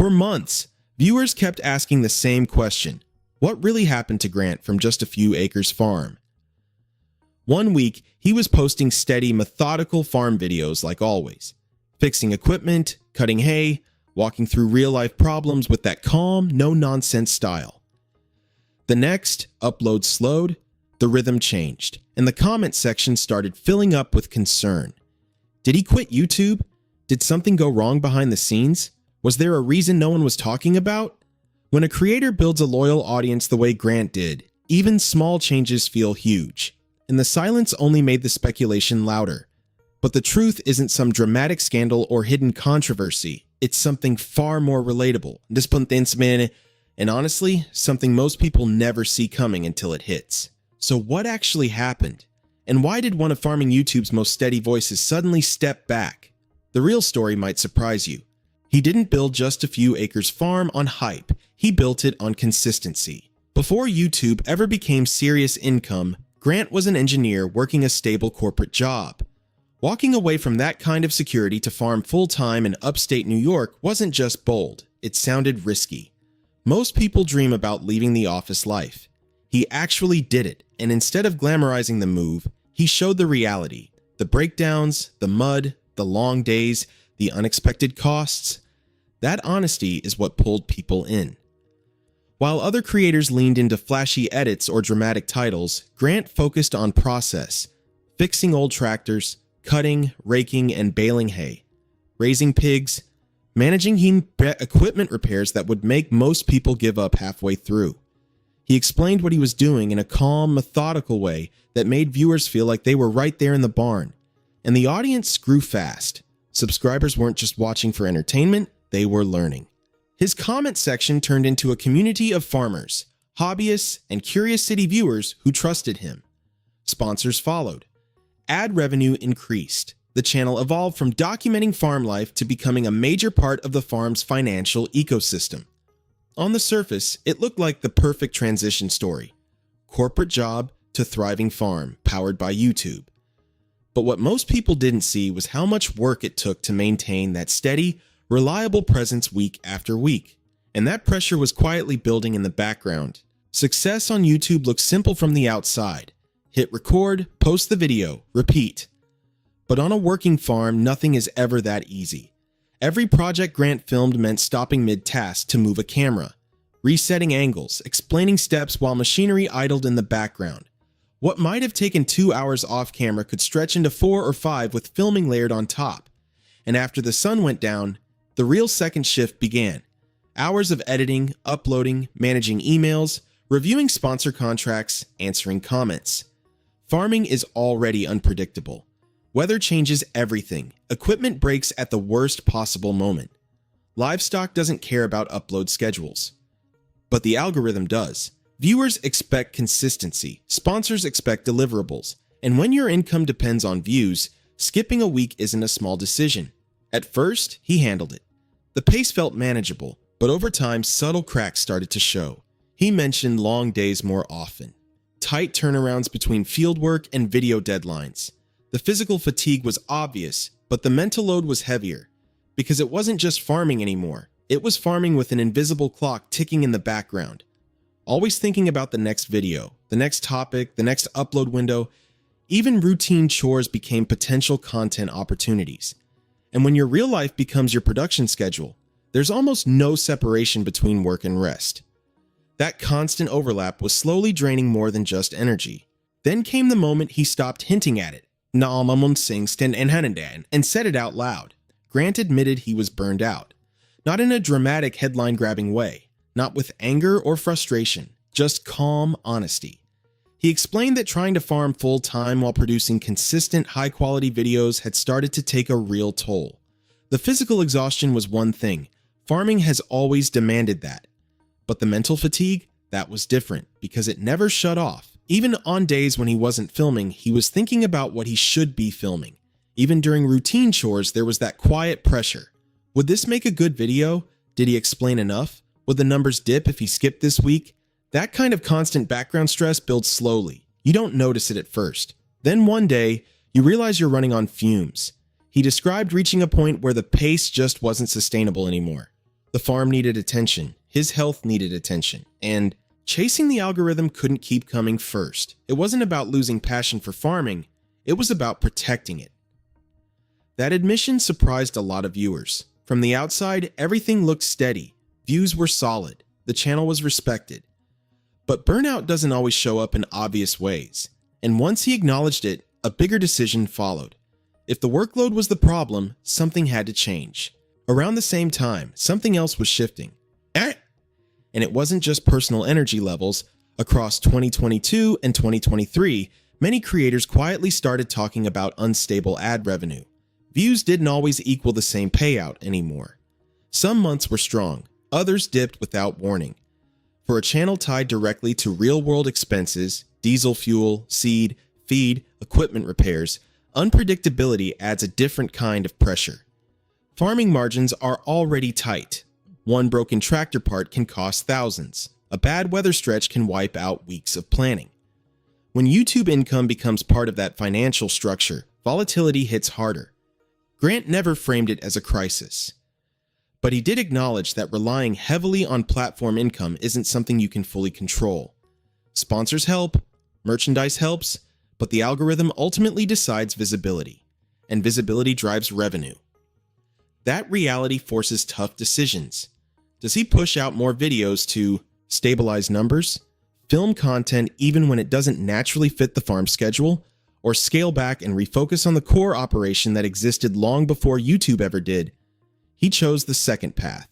For months, viewers kept asking the same question: what really happened to Grant from just a few acres farm? One week, he was posting steady, methodical farm videos like always, fixing equipment, cutting hay, walking through real-life problems with that calm, no-nonsense style. The next, upload slowed, the rhythm changed, and the comment section started filling up with concern. Did he quit YouTube? Did something go wrong behind the scenes? Was there a reason no one was talking about? When a creator builds a loyal audience the way Grant did, even small changes feel huge, and the silence only made the speculation louder. But the truth isn't some dramatic scandal or hidden controversy. It's something far more relatable, and honestly, something most people never see coming until it hits. So what actually happened? And why did one of farming YouTube's most steady voices suddenly step back? The real story might surprise you. He didn't build just a few acres farm on hype, he built it on consistency. Before YouTube ever became serious income, Grant was an engineer working a stable corporate job. Walking away from that kind of security to farm full-time in upstate New York wasn't just bold, it sounded risky. Most people dream about leaving the office life. He actually did it, and instead of glamorizing the move, he showed the reality: the breakdowns, the mud, the long days, the unexpected costs. That honesty is what pulled people in. While other creators leaned into flashy edits or dramatic titles, Grant focused on process, fixing old tractors, cutting, raking, and baling hay, raising pigs, managing equipment repairs that would make most people give up halfway through. He explained what he was doing in a calm, methodical way that made viewers feel like they were right there in the barn. And the audience grew fast. Subscribers weren't just watching for entertainment, they were learning. His comment section turned into a community of farmers, hobbyists, and curious city viewers who trusted him. Sponsors followed. Ad revenue increased. The channel evolved from documenting farm life to becoming a major part of the farm's financial ecosystem. On the surface, it looked like the perfect transition story: corporate job to thriving farm, powered by YouTube. But what most people didn't see was how much work it took to maintain that steady, reliable presence week after week. And that pressure was quietly building in the background. Success on YouTube looks simple from the outside. Hit record, post the video, repeat. But on a working farm, nothing is ever that easy. Every project Grant filmed meant stopping mid-task to move a camera, resetting angles, explaining steps while machinery idled in the background. What might have taken 2 hours off camera could stretch into 4 or 5 with filming layered on top. And after the sun went down, the real second shift began. Hours of editing, uploading, managing emails, reviewing sponsor contracts, answering comments. Farming is already unpredictable. Weather changes everything. Equipment breaks at the worst possible moment. Livestock doesn't care about upload schedules. But the algorithm does. Viewers expect consistency, sponsors expect deliverables, and when your income depends on views, skipping a week isn't a small decision. At first, he handled it. The pace felt manageable, but over time, subtle cracks started to show. He mentioned long days more often, tight turnarounds between fieldwork and video deadlines. The physical fatigue was obvious, but the mental load was heavier, because it wasn't just farming anymore. It was farming with an invisible clock ticking in the background. Always thinking about the next video, the next topic, the next upload window. Even routine chores became potential content opportunities. And when your real life becomes your production schedule, there's almost no separation between work and rest. That constant overlap was slowly draining more than just energy. Then came the moment he stopped hinting at it, and said it out loud. Grant admitted he was burned out. Not in a dramatic headline-grabbing way, not with anger or frustration, just calm honesty. He explained that trying to farm full-time while producing consistent, high-quality videos had started to take a real toll. The physical exhaustion was one thing. Farming has always demanded that. But the mental fatigue, that was different, because it never shut off. Even on days when he wasn't filming, he was thinking about what he should be filming. Even during routine chores, there was that quiet pressure. Would this make a good video? Did he explain enough? Would the numbers dip if he skipped this week? That kind of constant background stress builds slowly. You don't notice it at first. Then one day, you realize you're running on fumes. He described reaching a point where the pace just wasn't sustainable anymore. The farm needed attention, his health needed attention, and chasing the algorithm couldn't keep coming first. It wasn't about losing passion for farming, it was about protecting it. That admission surprised a lot of viewers. From the outside, everything looked steady. Views were solid. The channel was respected. But burnout doesn't always show up in obvious ways. And once he acknowledged it, a bigger decision followed. If the workload was the problem, something had to change. Around the same time, something else was shifting. And it wasn't just personal energy levels. Across 2022 and 2023, many creators quietly started talking about unstable ad revenue. Views didn't always equal the same payout anymore. Some months were strong, others dipped without warning. For a channel tied directly to real-world expenses, diesel fuel, seed, feed, equipment repairs, unpredictability adds a different kind of pressure. Farming margins are already tight. One broken tractor part can cost thousands. A bad weather stretch can wipe out weeks of planning. When YouTube income becomes part of that financial structure, volatility hits harder. Grant never framed it as a crisis. But he did acknowledge that relying heavily on platform income isn't something you can fully control. Sponsors help, merchandise helps, but the algorithm ultimately decides visibility, and visibility drives revenue. That reality forces tough decisions. Does he push out more videos to stabilize numbers, film content even when it doesn't naturally fit the farm schedule, or scale back and refocus on the core operation that existed long before YouTube ever did? He chose the second path.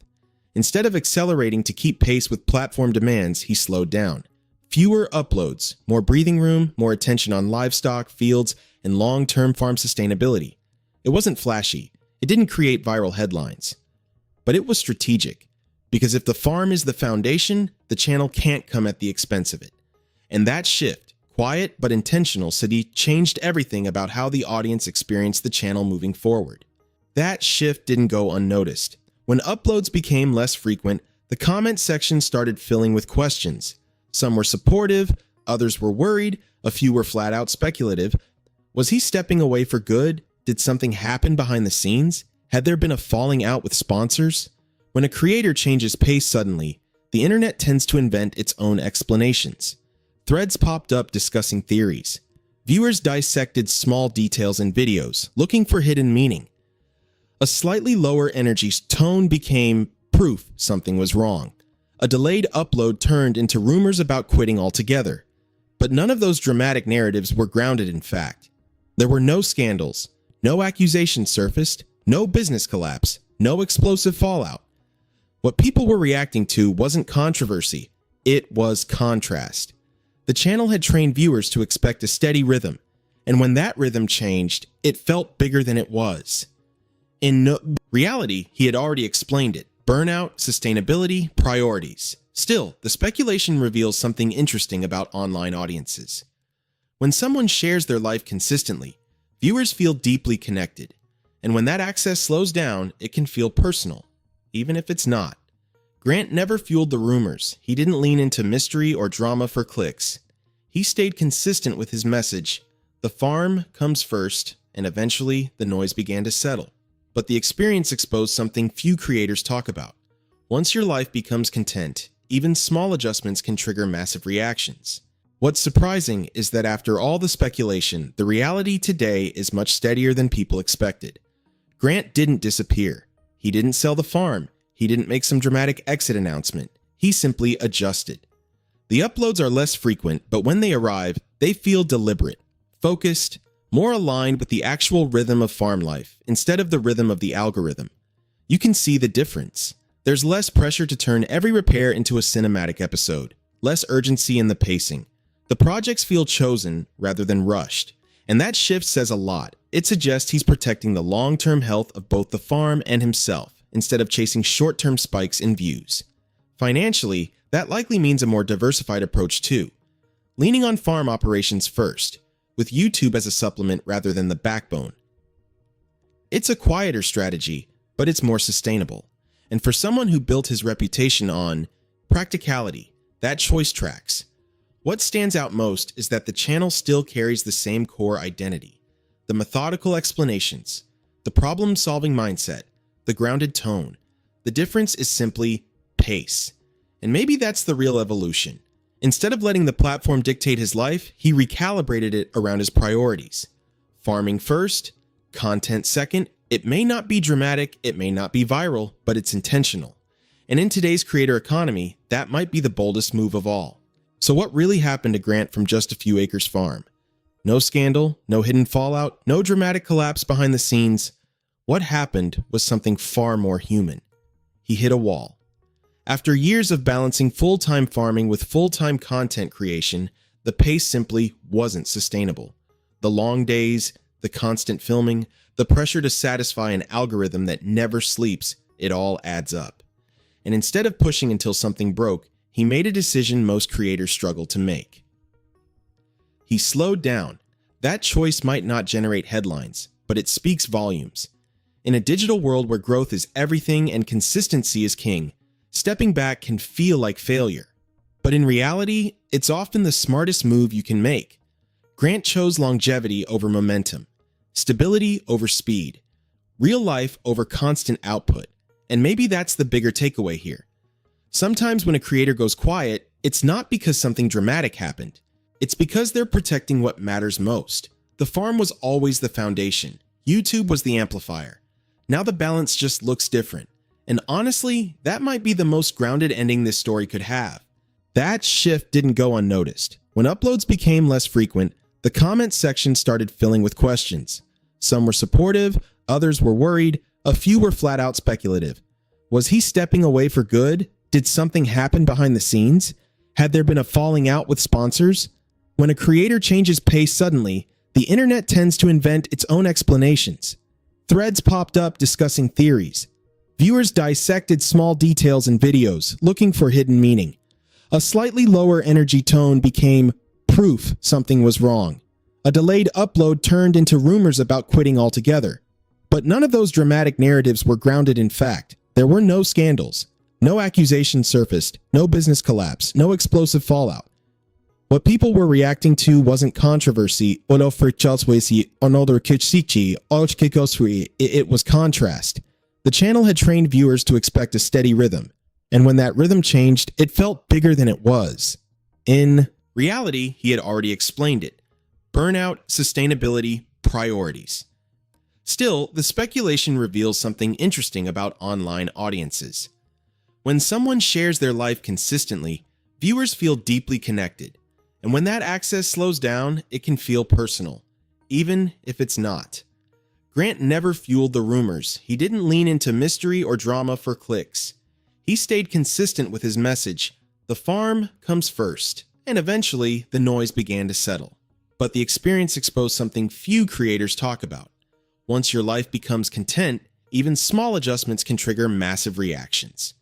Instead of accelerating to keep pace with platform demands, he slowed down. Fewer uploads, more breathing room, more attention on livestock, fields, and long-term farm sustainability. It wasn't flashy. It didn't create viral headlines. But it was strategic, because if the farm is the foundation, the channel can't come at the expense of it. And that shift, quiet but intentional, said he changed everything about how the audience experienced the channel moving forward. That shift didn't go unnoticed. When uploads became less frequent, the comment section started filling with questions. Some were supportive, others were worried, a few were flat out speculative. Was he stepping away for good? Did something happen behind the scenes? Had there been a falling out with sponsors? When a creator changes pace suddenly, the internet tends to invent its own explanations. Threads popped up discussing theories. Viewers dissected small details in videos, looking for hidden meaning. A slightly lower energy tone became proof something was wrong. A delayed upload turned into rumors about quitting altogether. But none of those dramatic narratives were grounded in fact. There were no scandals, no accusations surfaced, no business collapse, no explosive fallout. What people were reacting to wasn't controversy, it was contrast. The channel had trained viewers to expect a steady rhythm, and when that rhythm changed, it felt bigger than it was. In reality, he had already explained it: burnout, sustainability, priorities. Still, the speculation reveals something interesting about online audiences. When someone shares their life consistently, viewers feel deeply connected, and when that access slows down, it can feel personal, even if it's not. Grant never fueled the rumors. He didn't lean into mystery or drama for clicks. He stayed consistent with his message. The farm comes first, and eventually the noise began to settle. But the experience exposed something few creators talk about. Once your life becomes content, even small adjustments can trigger massive reactions. What's surprising is that after all the speculation, the reality today is much steadier than people expected. Grant didn't disappear. He didn't sell the farm. He didn't make some dramatic exit announcement. He simply adjusted. The uploads are less frequent, but when they arrive, they feel deliberate, focused, more aligned with the actual rhythm of farm life instead of the rhythm of the algorithm. You can see the difference. There's less pressure to turn every repair into a cinematic episode, less urgency in the pacing. The projects feel chosen rather than rushed, and that shift says a lot. It suggests he's protecting the long-term health of both the farm and himself, instead of chasing short-term spikes in views. Financially, that likely means a more diversified approach too, leaning on farm operations first, with YouTube as a supplement rather than the backbone. It's a quieter strategy, but it's more sustainable. And for someone who built his reputation on practicality, that choice tracks. What stands out most is that the channel still carries the same core identity: the methodical explanations, the problem-solving mindset, the grounded tone. The difference is simply pace. And maybe that's the real evolution. Instead of letting the platform dictate his life, he recalibrated it around his priorities. Farming first, content second. It may not be dramatic, it may not be viral, but it's intentional. And in today's creator economy, that might be the boldest move of all. So what really happened to Grant from Just a Few Acres Farm? No scandal, no hidden fallout, no dramatic collapse behind the scenes. What happened was something far more human. He hit a wall. After years of balancing full-time farming with full-time content creation, the pace simply wasn't sustainable. The long days, the constant filming, the pressure to satisfy an algorithm that never sleeps, it all adds up. And instead of pushing until something broke, he made a decision most creators struggle to make. He slowed down. That choice might not generate headlines, but it speaks volumes. In a digital world where growth is everything and consistency is king, stepping back can feel like failure. But in reality, it's often the smartest move you can make. Grant chose longevity over momentum, stability over speed, real life over constant output. And maybe that's the bigger takeaway here. Sometimes when a creator goes quiet, it's not because something dramatic happened. It's because they're protecting what matters most. The farm was always the foundation. YouTube was the amplifier. Now the balance just looks different. And honestly, that might be the most grounded ending this story could have. That shift didn't go unnoticed. When uploads became less frequent, the comment section started filling with questions. Some were supportive, others were worried, a few were flat out speculative. Was he stepping away for good? Did something happen behind the scenes? Had there been a falling out with sponsors? When a creator changes pace suddenly, the internet tends to invent its own explanations. Threads popped up discussing theories. Viewers dissected small details in videos, looking for hidden meaning. A slightly lower energy tone became proof something was wrong. A delayed upload turned into rumors about quitting altogether. But none of those dramatic narratives were grounded in fact. There were no scandals. No accusations surfaced. No business collapse. No explosive fallout. What people were reacting to wasn't controversy, it was contrast. The channel had trained viewers to expect a steady rhythm, and when that rhythm changed, it felt bigger than it was. In reality, he had already explained it. Burnout, sustainability, priorities. Still, the speculation reveals something interesting about online audiences. When someone shares their life consistently, viewers feel deeply connected. And when that access slows down, it can feel personal, even if it's not. Grant never fueled the rumors. He didn't lean into mystery or drama for clicks. He stayed consistent with his message. The farm comes first, and eventually the noise began to settle. But the experience exposed something few creators talk about. Once your life becomes content, even small adjustments can trigger massive reactions.